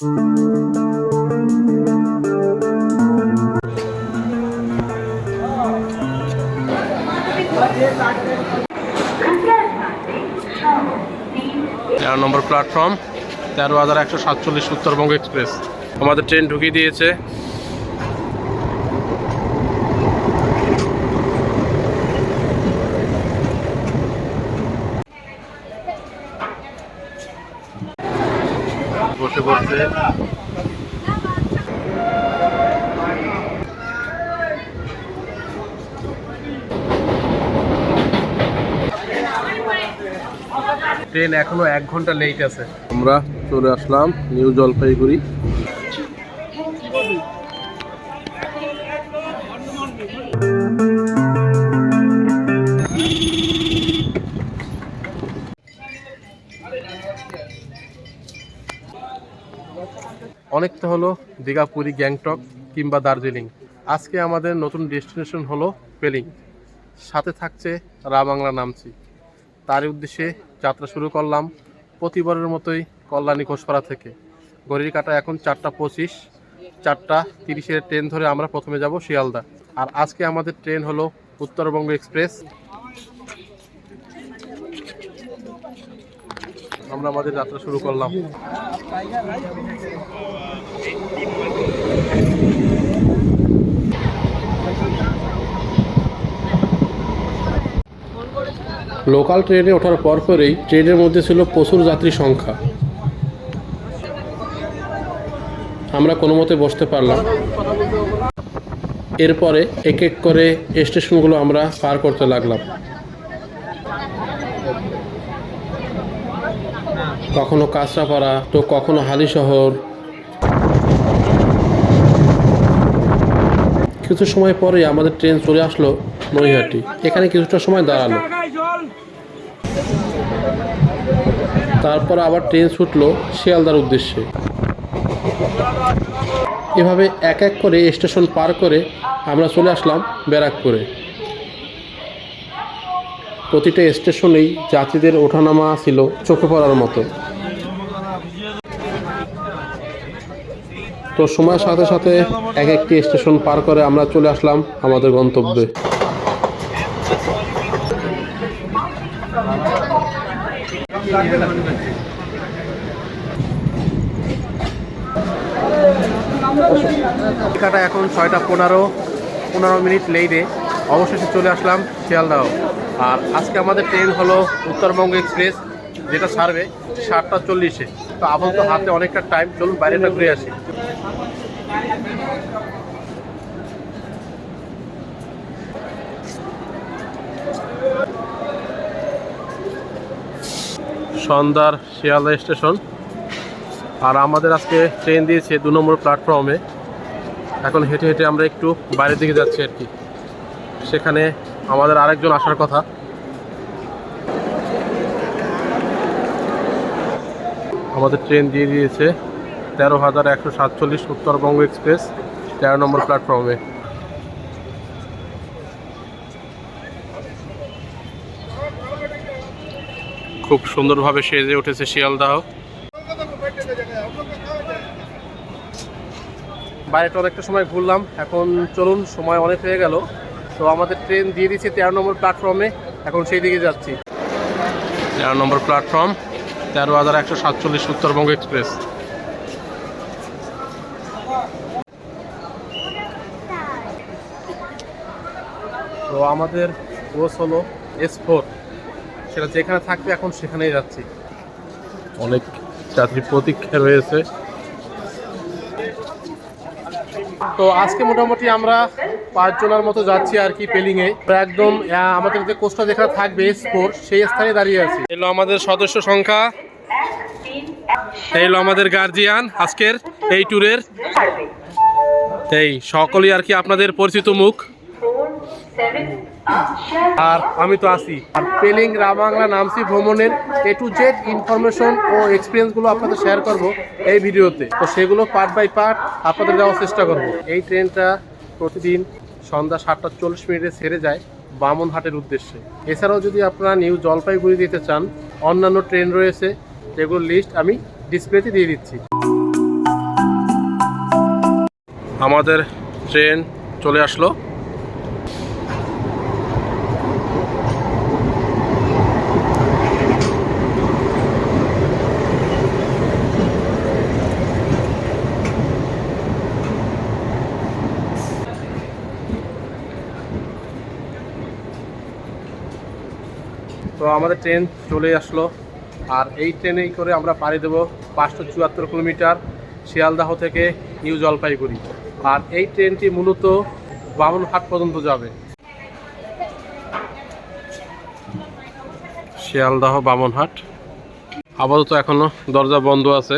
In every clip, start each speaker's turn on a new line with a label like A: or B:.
A: নম্বর platform 13,147 Uttarbanga express. আমাদের train ঢুকিয়ে দিয়েছে। বসে পড়ছে। ট্রেন এখনো 1 ঘন্টা লেট আছে। আমরা চলে আসলাম নিউ জলপাইগুড়ি। অনেকটা হলো দীঘা, পুরী, গ্যাংটক কিংবা দার্জিলিং। আজকে আমাদের নতুন ডেস্টিনেশন হলো পেলিং। সাথে থাকছে রাবাংলা নামছি। তারই উদ্দেশ্যে যাত্রা শুরু করলাম প্রতিবারের মতোই কল্যাণী ঘোষপাড়া থেকে। ঘড়ির কাঁটা এখন 4:25। 4:30-এর ট্রেন ধরে আমরা প্রথমে যাব শিয়ালদা। আর আজকে আমাদের ট্রেন হলো উত্তরবঙ্গ এক্সপ্রেস। আমরা আমাদের যাত্রা শুরু করলাম। লোকাল ট্রেনে ওঠার পরপরই ট্রেনের মধ্যে ছিল প্রচুর যাত্রী সংখ্যা। আমরা কোনো মতে বসতে পারলাম। এরপরে এক এক করে স্টেশনগুলো আমরা পার করতে লাগলাম। কখনো কাঁচরাপাড়া, তো কখনো হালিশহর। কিছু সময় পরে আমাদের ট্রেন চলে আসলো নৈহাটি। এখানে কিছুটা সময় দাঁড়ালো। তারপর আবার ট্রেন ছুটলো শিয়ালদার উদ্দেশ্যে। এভাবে এক এক করে স্টেশন পার করে আমরা চলে আসলাম ব্যারাকপুরে। প্রতিটা স্টেশনেই যাত্রীদের ওঠানামা ছিল চোখে পড়ার মতো। তো সময়ের সাথে সাথে এক একটি স্টেশন পার করে আমরা চলে আসলাম আমাদের গন্তব্যে। টিকাটা এখন 6:15 লেটে অবশেষে চলে আসলাম শিয়ালদাহ। আর আজকে আমাদের ট্রেন হলো উত্তরবঙ্গ এক্সপ্রেস, যেটা ছাড়বে 7:40-এ। তো আপাতত হাতে অনেকটা টাইম, চলুন বাইরেটা ঘুরে আসি। সন্ধ্যার শিয়ালদা স্টেশন। আর আমাদের আজকে ট্রেন দিয়েছে 2 নম্বর প্ল্যাটফর্মে। এখন হেঁটে হেঁটে আমরা একটু বাইরের দিকে যাচ্ছি আর কি। সেখানে আমাদের আরেকজন আসার কথা। আমাদের ট্রেন দিয়ে দিয়েছে 13,147 উত্তরবঙ্গ এক্সপ্রেস 13 নম্বর প্ল্যাটফর্মে। খুব সুন্দরভাবে সেজে উঠেছে শিয়ালদাহ। বাইরেটা অনেকটা সময় ঘুরলাম। এখন চলুন, সময় অনেক হয়ে গেল। তো আমাদের ট্রেন দিয়ে দিচ্ছে 13 নম্বর প্ল্যাটফর্মে। এখন সেই দিকে যাচ্ছি। 13 নম্বর প্ল্যাটফর্ম 13,147 উত্তরবঙ্গ এক্সপ্রেস। তো আমাদের কোচ হলো S4। সেটা যেখানে থাকবে এখন সেখানেই যাচ্ছি। অনেক যাত্রী প্রতীক্ষা রয়েছে। তো আজকে মোটামুটি আমরা 5 জনের মতো যাচ্ছি আর কি পেলিংয়ে। একদম আমাদের যে কোচটা যেখানে থাকবে S4, সেই স্থানে দাঁড়িয়ে আছি। এলো আমাদের সদস্য সংখ্যা, এলো আমাদের গার্জিয়ান আজকের এই ট্যুরের। এই সকলেই আর কি আপনাদের পরিচিত মুখ। আর আমি তো আছি। আর পেলিং রাবাংলা নামছি ভ্রমণের A to Z ইনফরমেশন ও এক্সপিরিয়েন্সগুলো আপনাদের শেয়ার করব এই ভিডিওতে। তো সেগুলো পার্ট বাই পার্ট আপনাদের দেওয়ার চেষ্টা করব। এই ট্রেনটা প্রতিদিন সন্ধ্যা 7:40 ছেড়ে যায় বামনহাটের উদ্দেশ্যে। এছাড়াও যদি আপনারা নিউ জলপাইগুড়ি দিতে চান, অন্যান্য ট্রেন রয়েছে, যেগুলোর লিস্ট আমি ডিসপ্লেতে দিয়ে দিচ্ছি। আমাদের ট্রেন চলে আসলো। তো আমাদের ট্রেন চলে আসলো, আর এই ট্রেনেই করে আমরা পাড়ি দেবো 574 কিলোমিটার শিয়ালদাহ থেকে নিউ জলপাইগুড়ি। আর এই ট্রেনটি মূলত বামনহাট পর্যন্ত যাবে, শিয়ালদাহ বামনহাট। আপাতত এখনো দরজা বন্ধ আছে।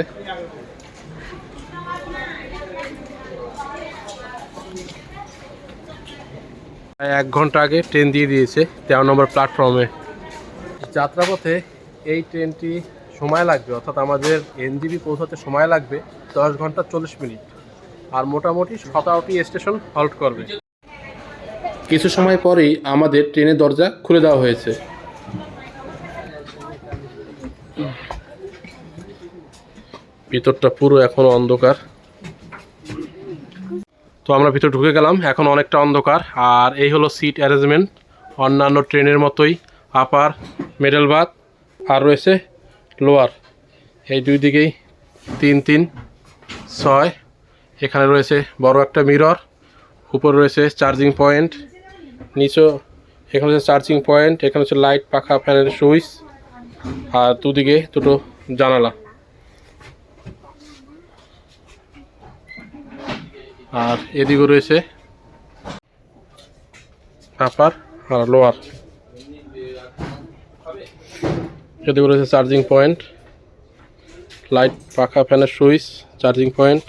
A: প্রায় 1 ঘন্টা আগে ট্রেন দিয়ে দিয়েছে 13 নম্বর প্ল্যাটফর্মে। যাত্রাপথে এই ট্রেনটি সময় লাগবে, অর্থাৎ আমাদের এনজিবি পৌঁছাতে সময় লাগবে 10 ঘন্টা 40 মিনিট, আর মোটামুটি 17টি স্টেশন হল্ট করবে। কিছু সময় পরেই আমাদের ট্রেনের দরজা খুলে দেওয়া হয়েছে। ভিতরটা পুরো এখনো অন্ধকার। তো আমরা ভিতরে ঢুকে গেলাম, এখন অনেকটা অন্ধকার। আর এই হলো সিট অ্যারেঞ্জমেন্ট, অন্যান্য ট্রেনের মতোই আপার, মিডল বাথ আর রয়েছে লোয়ার। এই দুই দিকেই 3-3, 6। এখানে রয়েছে বড় একটা মিরর, উপরে রয়েছে চার্জিং পয়েন্ট, নিচেও এখানে হচ্ছে চার্জিং পয়েন্ট, এখানে হচ্ছে লাইট, পাখা, ফ্যানের সুইচ, আর দুদিকে দুটো জানালা। আর এদিকেও রয়েছে আপার আর লোয়ার, এদিকে রয়েছে চার্জিং পয়েন্ট, লাইট, পাখা, ফ্যানের সুইচ, চার্জিং পয়েন্ট।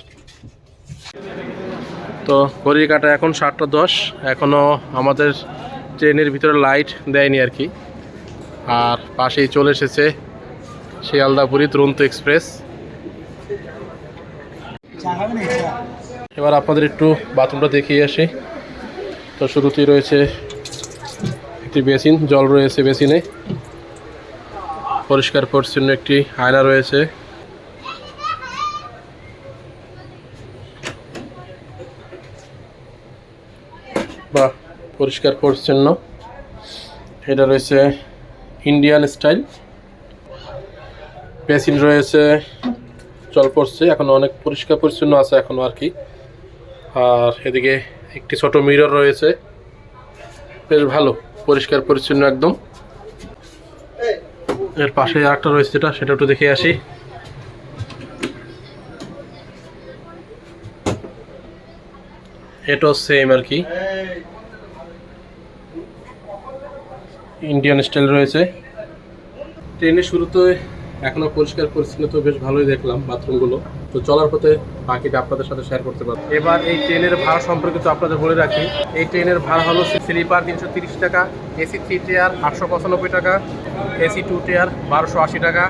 A: তো ঘড়ির কাঁটা এখন 7টা 10, এখনও আমাদের ট্রেনের ভিতরে লাইট দেয়নি আর কি। আর পাশেই চলে এসেছে শিয়ালদাপুরি দুরন্ত এক্সপ্রেস। এবার আপনাদের একটু বাথরুমটা দেখিয়ে আসি। তো শুরুতেই রয়েছে একটি বেসিন, জল রয়েছে বেসিনে, পরিষ্কার পরিচ্ছন্ন একটি আয়না রয়েছে। বা পরিষ্কার পরিচ্ছন্ন, এটা রয়েছে ইন্ডিয়ান স্টাইল। বেসিন রয়েছে, জল পড়ছে, এখন অনেক পরিষ্কার পরিচ্ছন্ন আছে এখনো আর কি। আর এদিকে একটি ছোট মিরর রয়েছে, বেশ ভালো পরিষ্কার পরিচ্ছন্ন একদম। এর পাশে আরেকটা রয়েছে সেটা একটু দেখে আসি। এটাও সেম আর কি, ইন্ডিয়ান স্টাইল রয়েছে। ট্রেনের শুরুতে এখনো পরিষ্কার পরিচ্ছন্ন, তো বেশ ভালোই দেখলাম বাথরুমগুলো। তো চলার পথে বাকিটা আপনাদের সাথে শেয়ার করতে পারবো। এবার এই ট্রেনের ভাড়া সম্পর্কে তো আপনাদের বলে রাখি। এই ট্রেনের ভাড়া হলো স্লিপার 330 টাকা, এসি 3 টিয়ার 895 টাকা, এসি 2 টিয়ার 1280 টাকা,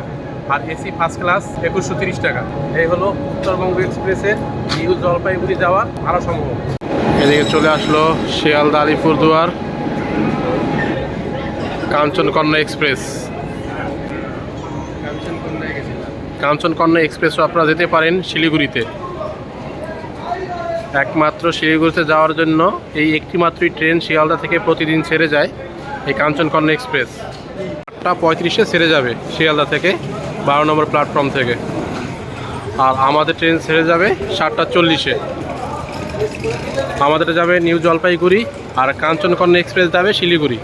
A: আর এসি ফার্স্ট ক্লাস 2130 টাকা। এই হলো উত্তরবঙ্গ এক্সপ্রেসের নিউ জলপাইগুড়ি যাওয়ার ভাড়া সমূহ। এদিকে চলে আসলো শিয়ালদা আলিপুরদুয়ার কাঞ্চনকন্যা এক্সপ্রেস। কাঞ্চনকন্যা এক্সপ্রেসও আপনারা যেতে পারেন শিলিগুড়িতে। একমাত্র শিলিগুড়িতে যাওয়ার জন্য এই একটি মাত্রই ট্রেন শিয়ালদা থেকে প্রতিদিন ছেড়ে যায়, এই কাঞ্চনকন্যা এক্সপ্রেস। 8টা 35-এ ছেড়ে যাবে শিয়ালদা থেকে 12 নম্বর প্ল্যাটফর্ম থেকে। আর আমাদের ট্রেন ছেড়ে যাবে 7টা 40-এ। আমাদের যাবে নিউ জলপাইগুড়ি, আর কাঞ্চনকন্যা এক্সপ্রেস যাবে শিলিগুড়ি।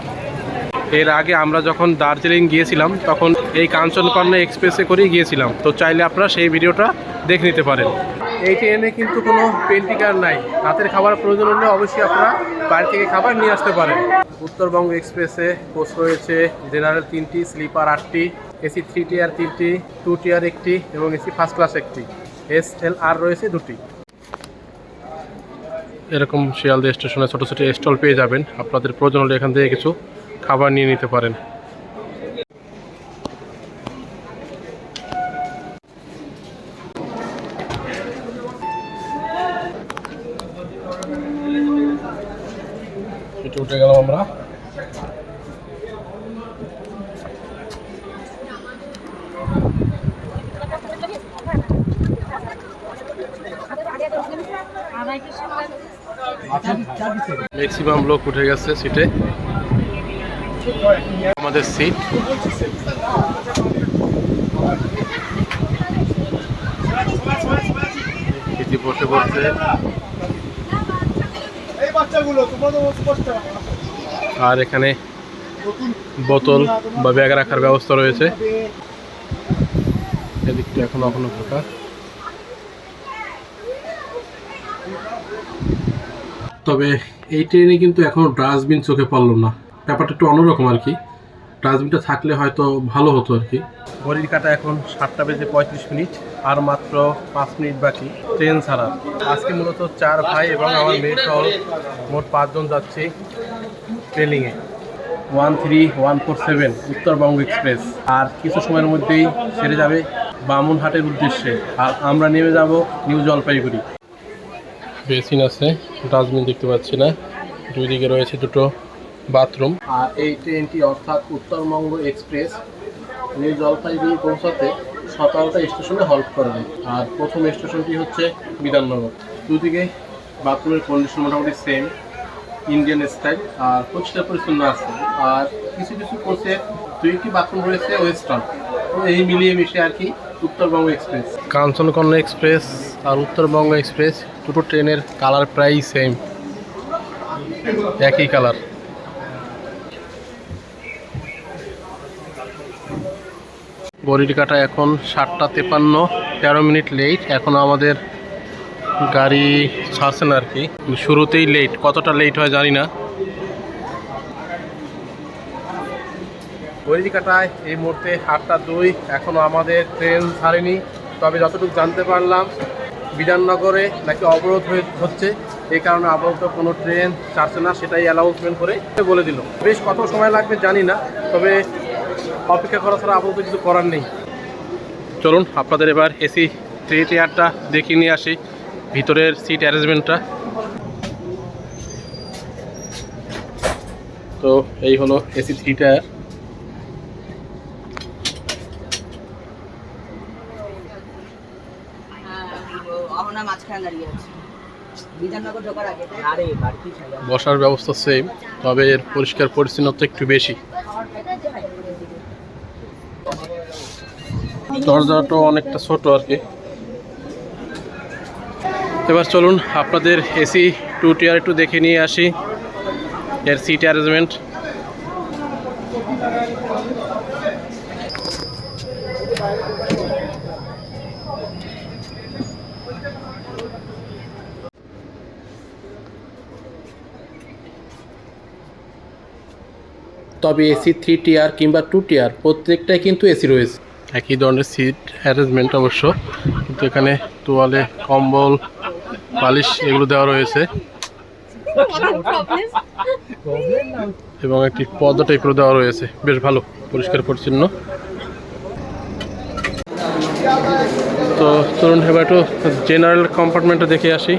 A: এর আগে আমরা যখন দার্জিলিং গিয়েছিলাম তখন এই কাঞ্চনকন্যা এক্সপ্রেসে করেই গিয়েছিলাম। তো চাইলে আপনারা সেই ভিডিওটা দেখে নিতে পারেন। এই ট্রেনে কিন্তু কোনো পেন্টিকার নাই, রাতের খাবার প্রয়োজন হলে অবশ্যই আপনারা বাইরে থেকে খাবার নিয়ে আসতে পারেন। উত্তরবঙ্গ এক্সপ্রেসে কোচ রয়েছে জেনারেল 3টি, স্লিপার 8টি, এসি 3 টিয়ার 3টি, 2 টিয়ার 1টি এবং এসি ফার্স্ট ক্লাস 1টি, SLR রয়েছে 2টি। এরকম শিয়ালদা স্টেশনে ছোটো ছোটো স্টল পেয়ে যাবেন, আপনাদের প্রয়োজন হলে এখান থেকে কিছু খাবার নিয়ে নিতে পারেন। এটা উঠে গেলাম আমরা। ম্যাক্সিমাম লোক উঠে গেছে সিটে। আমাদের সিট বসে পড়ছে। আর এখানে বোতল বা ব্যাগ রাখার ব্যবস্থা রয়েছে। এদিকটা এখনো ফাঁকা। তবে এই ট্রেনে কিন্তু এখনো ডাস্টবিন চোখে পড়লো না। ব্যাপারটা একটু অন্যরকম আর কি। ডাস্টবিনটা থাকলে হয়তো ভালো হতো আর কি। ঘড়ির কাঁটা এখন 7:35 আর মাত্র 5 মিনিট বাকি ট্রেন ছাড়া। আজকে মূলত 4 ভাই এবং আমার মেয়ে সহ মোট 5 জন যাচ্ছি ট্রেনিংয়ে। 13147 উত্তরবঙ্গ এক্সপ্রেস। আর কিছু সময়ের মধ্যেই ছেড়ে যাবে বামুনহাটের উদ্দেশ্যে। আর আমরা নেমে যাব নিউ জলপাইগুড়ি। বেসিন আছে, ডাস্টবিন দেখতে পাচ্ছি না। দুই দিকে রয়েছে দুটো বাথরুম। আর এই ট্রেনটি অর্থাৎ উত্তরবঙ্গ এক্সপ্রেস নিউ জলপাইগুড়ি পৌঁছাতে 17টা স্টেশনে হল্ট করবে। আর প্রথম স্টেশনটি হচ্ছে বিধাননগর। দুদিকে বাথরুমের কন্ডিশন মোটামুটি সেম, ইন্ডিয়ান স্টাইল আর পরিষ্কার পরিচ্ছন্ন আছে। আর কিছু কিছু কোচে 2টি বাথরুম রয়েছে ওয়েস্টার্ন। তো এই মিলিয়ে মিশে আর কি উত্তরবঙ্গ এক্সপ্রেস। কাঞ্চনকন্যা এক্সপ্রেস আর উত্তরবঙ্গ এক্সপ্রেস দুটো ট্রেনের কালার প্রায় সেম, একই কালার। ঘড়ির কাঁটা এখন 7:53, 13 মিনিট লেট। এখন আমাদের গাড়ি ছাড়ছে না আর কি, শুরুতেই লেট। কতটা লেট হয় জানি না। ঘড়ির কাঁটায় এই মুহূর্তে 8:02। এখনও আমাদের ট্রেন ছাড়েনি। তবে যতটুকু জানতে পারলাম বিধাননগরে নাকি অবরোধ হচ্ছে, এই কারণে আপাতত কোনো ট্রেন ছাড়ছে না, সেটাই অ্যানাউন্সমেন্ট করে বলে দিল। বেশ কত সময় লাগবে জানি না, তবে অপেক্ষা করা ছাড়া আপাতত কিছু করার নেই। চলুন আপনাদের এবার এসি 3 টিয়ারটা দেখিয়ে নিয়ে আসি, ভিতরের সিট অ্যারেঞ্জমেন্টটা। তো এই হলো এসি 3 টায়ার। বসার ব্যবস্থা সেম, তবে এর পরিষ্কার পরিচ্ছন্নতা একটু বেশি। দরজাটা অনেকটা ছোট আর কি। এবার চলুন আপনাদের এসি 2 টিয়ার একটু দেখে নিয়ে আসি এর সিট অ্যারেঞ্জমেন্ট। তবে এসি 3 টিয়ার কিংবা 2 টিয়ার প্রত্যেকটাই কিন্তু এসি রয়েছে, একই ধরনের সিট অ্যারেঞ্জমেন্ট অবশ্য, কিন্তু এখানে তোয়ালে, কম্বল, বালিশ এগুলো দেওয়া রয়েছে এবং একটি পর্দা টাইপের দেওয়া রয়েছে। বেশ ভালো, পরিষ্কার পরিচ্ছন্ন। তো চলুন এবার একটু জেনারেল কম্পার্টমেন্টটা দেখে আসি।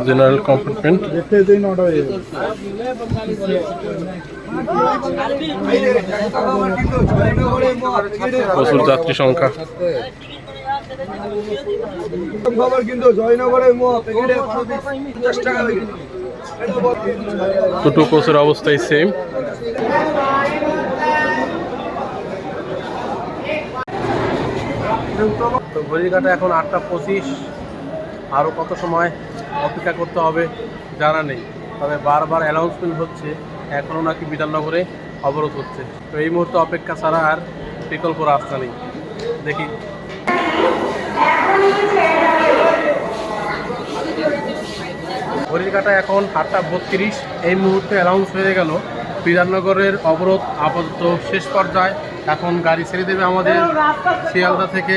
A: জেনারেল কম্পার্টমেন্ট, প্রচুর যাত্রী সংখ্যা। দুটো কোচের অবস্থায় সেম। তো ঘড়ির কাঁটা এখন 8:25। আরও কত সময় অপেক্ষা করতে হবে জানা নেই, তবে বারবার অ্যানাউন্সমেন্ট হচ্ছে এখনও নাকি বিধাননগরে অবরোধ হচ্ছে। তো এই মুহূর্তে অপেক্ষা ছাড়া আর বিকল্প রাস্তা নেই। দেখি ঘড়ির কাঁটা এখন 8:32। এই মুহূর্তে অ্যানাউন্স হয়ে গেল বিধাননগরের অবরোধ আপাতত শেষ পর্যায়ে। এখন গাড়ি ছেড়ে দেবে আমাদের শিয়ালদা থেকে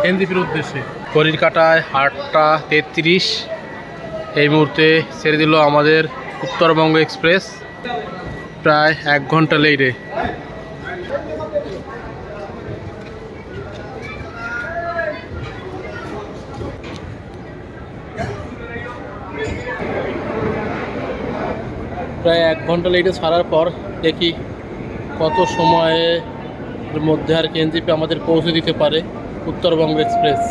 A: এনজিপির উদ্দেশ্যে। ঘড়ির কাঁটায় 8:33। এই মুহূর্তে ছেড়ে দিল আমাদের উত্তরবঙ্গ এক্সপ্রেস, প্রায় 1 ঘন্টা লেটে। প্রায় 1 ঘন্টা লেটে ছাড়ার পর দেখি কত সময়ের মধ্যে আর কি এনজেপি আমাদের পৌঁছে দিতে পারে উত্তরবঙ্গ এক্সপ্রেস।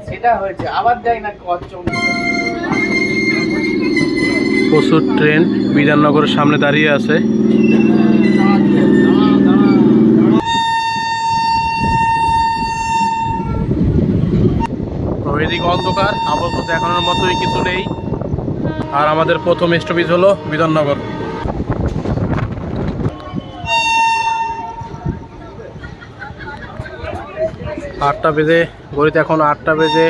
B: সেটা হয়েছে আবার যাই না
A: প্রচুর ট্রেন বিধাননগরের সামনে দাঁড়িয়ে আছে। তো এদিকে অন্ধকার, আপাতত দেখানোর মতোই কিছু নেই। আর আমাদের প্রথম স্টপেজ হলো বিধাননগর। আটটা বেজে ঘড়িতে এখন 8টা বেজে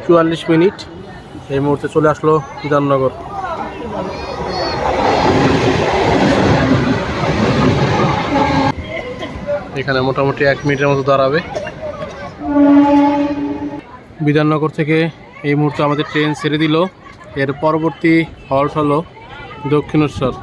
A: 44 মিনিট। এই মুহূর্তে চলে আসলো বিধাননগর। এখানে মোটামুটি 1 মিনিটের মতো দাঁড়াবে। বিধাননগর থেকে এই মুহূর্তে আমাদের ট্রেন ছেড়ে দিল। এর পরবর্তী হল্ট হলো দক্ষিণেশ্বর।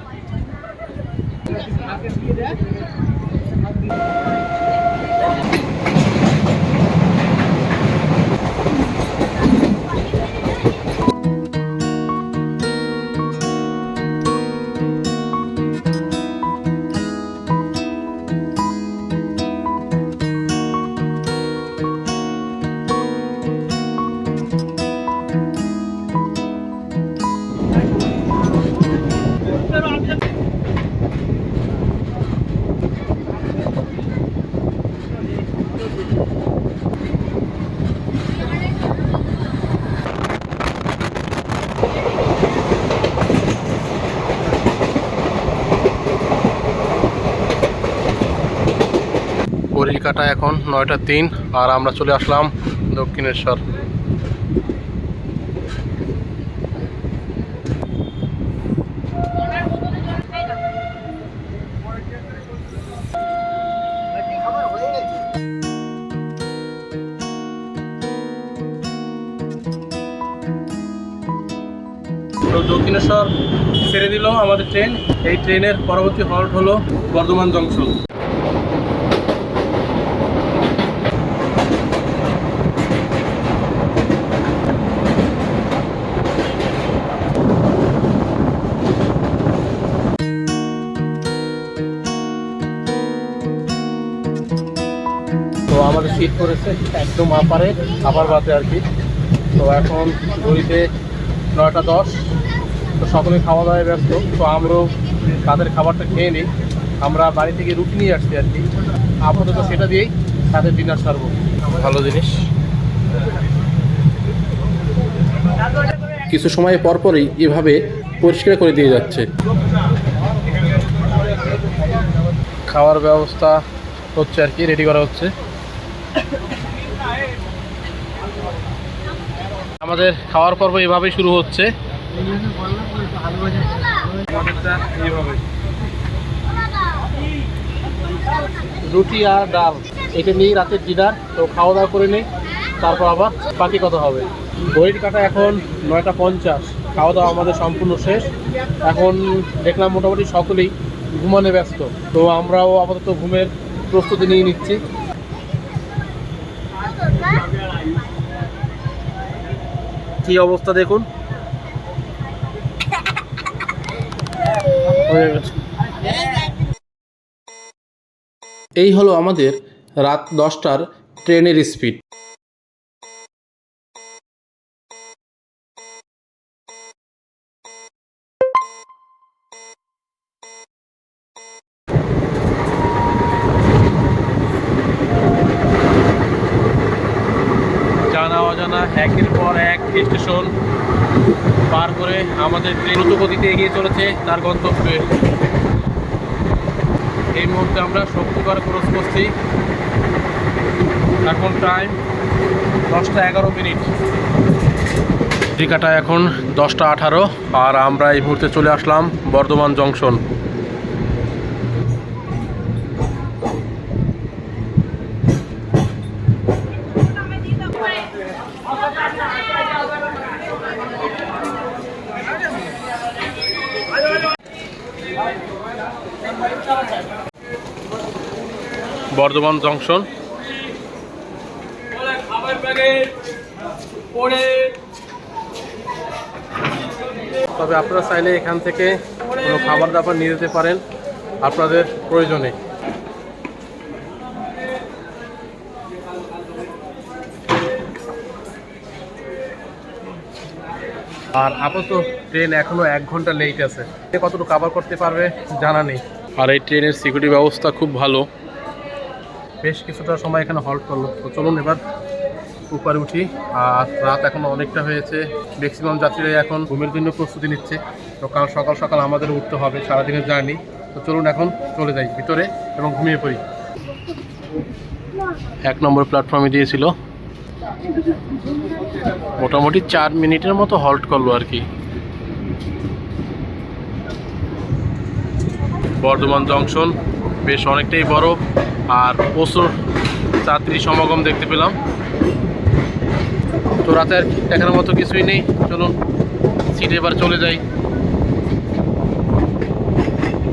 A: ঘড়ির কাঁটা এখন 9টা 3 আর আমরা চলে আসলাম দক্ষিণেশ্বর। তো দক্ষিণেশ্বর ছেড়ে দিল আমাদের ট্রেন। এই ট্রেনের পরবর্তী হল্ট হলো বর্ধমান জংশন। তো আমাদের সিট করেছে একদম আপার বাতে আর কি। তো এখন ঘড়িতে 9টা 10। তো সকলে খাওয়া দাওয়ায় ব্যস্ত। তো আমরাও তাদের খাবারটা খেয়ে নিই। আমরা বাড়ি থেকে রুটি নিয়ে আসছি আর কি। আপাতত সেটা দিয়েই তাদের ডিনার সারবো। ভালো জিনিস। কিছু সময় পরপরই এভাবে পরিষ্কার করে দিয়ে যাচ্ছে। খাওয়ার ব্যবস্থা হচ্ছে আর কি, রেডি করা হচ্ছে। আমাদের খাওয়ার পর্ব এভাবেই শুরু হচ্ছে। রুটি আর ডাল এটা নিয়েই রাতের ডিনার। তো খাওয়া দাওয়া করে নিই, তারপর আবার বাকি কথা হবে। ঘড়ির কাঁটা এখন 9টা 50। খাওয়া দাওয়া আমাদের সম্পূর্ণ শেষ। এখন দেখলাম মোটামুটি সকলেই ঘুমানো ব্যস্ত। তো আমরাও আপাতত ঘুমের প্রস্তুতি নিয়ে নিচ্ছি। কি অবস্থা দেখুন। এই হলো আমাদের রাত 10টার ট্রেনের স্পিড। জানা অজানা একের পর এক স্টেশন পার করে আমাদের ট্রেন দ্রুত গতিতে এগিয়ে চলেছে তার গন্তব্যে। এই মুহূর্তে আমরা শক্তিগড় ক্রস করছি। এখন টাইম 10টা 11 মিনিট। টিকাটা এখন 10টা 18 আর আমরা এই মুহূর্তে চলে আসলাম বর্ধমান জংশন। বর্ধমান জংশন। তবে আপনারা চাইলে এখান থেকে কোনো খাবার দাবার নিয়ে যেতে পারেন আপনাদের প্রয়োজনে। আর আপাতত ট্রেন এখনো 1 ঘন্টা লেট আছে, কতটুকু কভার করতে পারবে জানা নেই। আর এই ট্রেনের সিকিউরিটি ব্যবস্থা খুব ভালো। বেশ কিছুটা সময় এখানে হল্ট করলো। তো চলুন এবার উপরে উঠি। আর রাত এখনো অনেকটা হয়েছে, ম্যাক্সিমাম যাত্রীরা এখন ঘুমের জন্য প্রস্তুতি নিচ্ছে। তো কাল সকাল সকাল আমাদের উঠতে হবে সারাদিনের জার্নি। তো চলুন এখন চলে যাই ভিতরে এবং ঘুমিয়ে পড়ি। 1 নম্বর প্ল্যাটফর্মে দিয়েছিল, মোটামুটি 4 মিনিটের মতো হল্ট করলো আর কি। বর্ধমান জংশন বেশ অনেকটাই বড় আর প্রচুর যাত্রী সমাগম দেখতে পেলাম। তো রাতে আর দেখার মতো কিছুই নেই, চলুন সিটে এবার চলে যাই।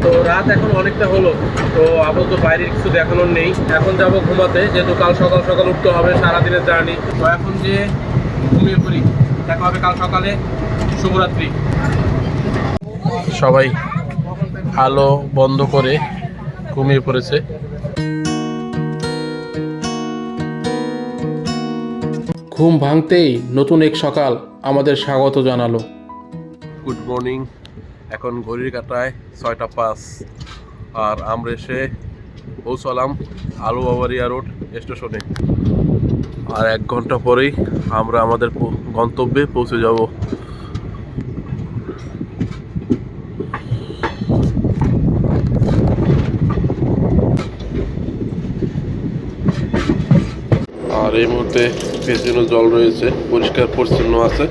A: তো রাত এখন অনেকটা হলো, তো আপাতত বাইরের কিছু দেখানোর নেই। এখন যাব ঘুমাতে, যেহেতু কাল সকাল সকাল উঠতে হবে সারাদিনের জার্নি। তো এখন যে ঘুমিয়ে পড়ি, দেখা হবে কাল সকালে। শুভরাত্রি। সবাই আলো বন্ধ করে ঘুমিয়ে পড়েছে। ঘুম ভাঙতেই নতুন এক সকাল আমাদের স্বাগত জানালো। Good morning. এখন ঘড়ির কাঁটায় 6টা 5 আর আমরা এসে পৌঁছালাম আলুবাবাড়িয়া রোড স্টেশনে। আর 1 ঘন্টা পরেই আমরা আমাদের গন্তব্যে পৌঁছে যাব। আর এই মুহূর্তে পেছনে জল রয়েছে, পরিষ্কার পরিচ্ছন্ন আছে,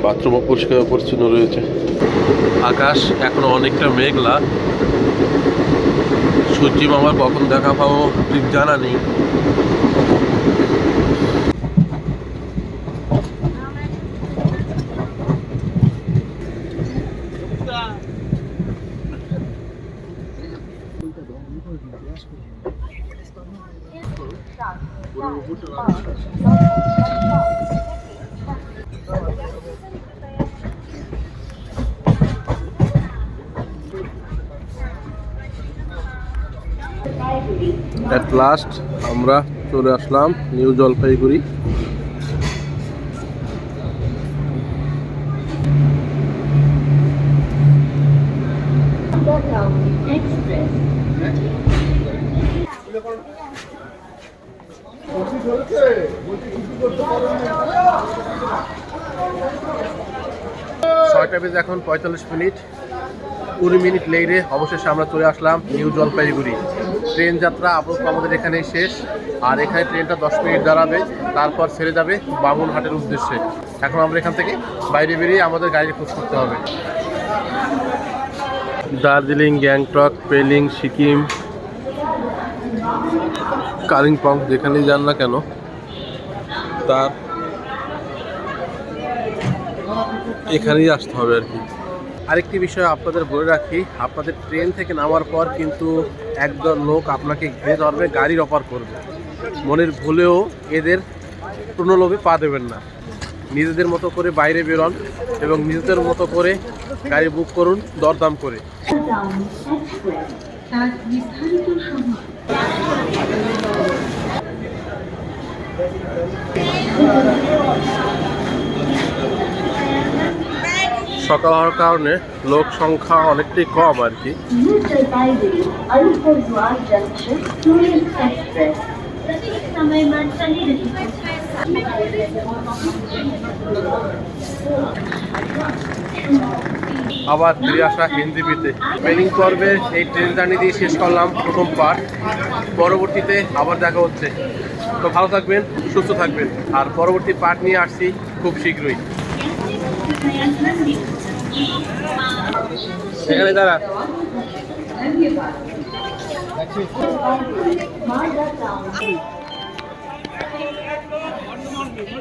A: বাথরুমও পরিষ্কার পরিচ্ছন্ন রয়েছে। আকাশ এখনো অনেকটা মেঘলা, সূর্যি মামার কখন দেখা পাবো ঠিক জানা নেই। এট লাস্ট আমরা চলে আসলাম নিউ জলপাইগুড়ি। ছয়টা বেজে এখন 45 মিনিট, 20 মিনিট লেটে অবশেষে আমরা চলে আসলাম নিউ জলপাইগুড়ি। ট্রেন যাত্রা আপাতত আমাদের এখানেই শেষ। আর এখানে ট্রেনটা 10 মিনিট দাঁড়াবে, তারপর ছেড়ে যাবে বামুনহাটের উদ্দেশ্যে। এখন আমরা এখান থেকে বাইরে বেরিয়ে আমাদের গাড়ির খোঁজ করতে হবে। দার্জিলিং, গ্যাংটক, পেলিং, সিকিম, কালিম্পং যেখানেই যান না কেন তার এখানেই আসতে হবে আর কি। আরেকটি বিষয় আপনাদের বলে রাখি, আপনাদের ট্রেন থেকে নামার পর কিন্তু একদল লোক আপনাকে ঘিরে ধরবে, গাড়ির অফার করবে। মনের ভুলেও এদের প্রলোভে পা দেবেন না। নিজেদের মতো করে বাইরে বেরোন এবং নিজেদের মতো করে গাড়ি বুক করুন দরদাম করে। সকাল হওয়ার কারণে লোক সংখ্যা অনেকটাই কম আর কি। আবার ফিরে আসা হিন্দিতে পেলিং পর্বের এই ট্রেন জার্নি দিয়ে শেষ করলাম প্রথম পার্ট। পরবর্তীতে আবার দেখা হচ্ছে। তো ভালো থাকবেন, সুস্থ থাকবেন। আর পরবর্তী পার্ট নিয়ে আসছি খুব শীঘ্রই। এখানে দাঁড়া।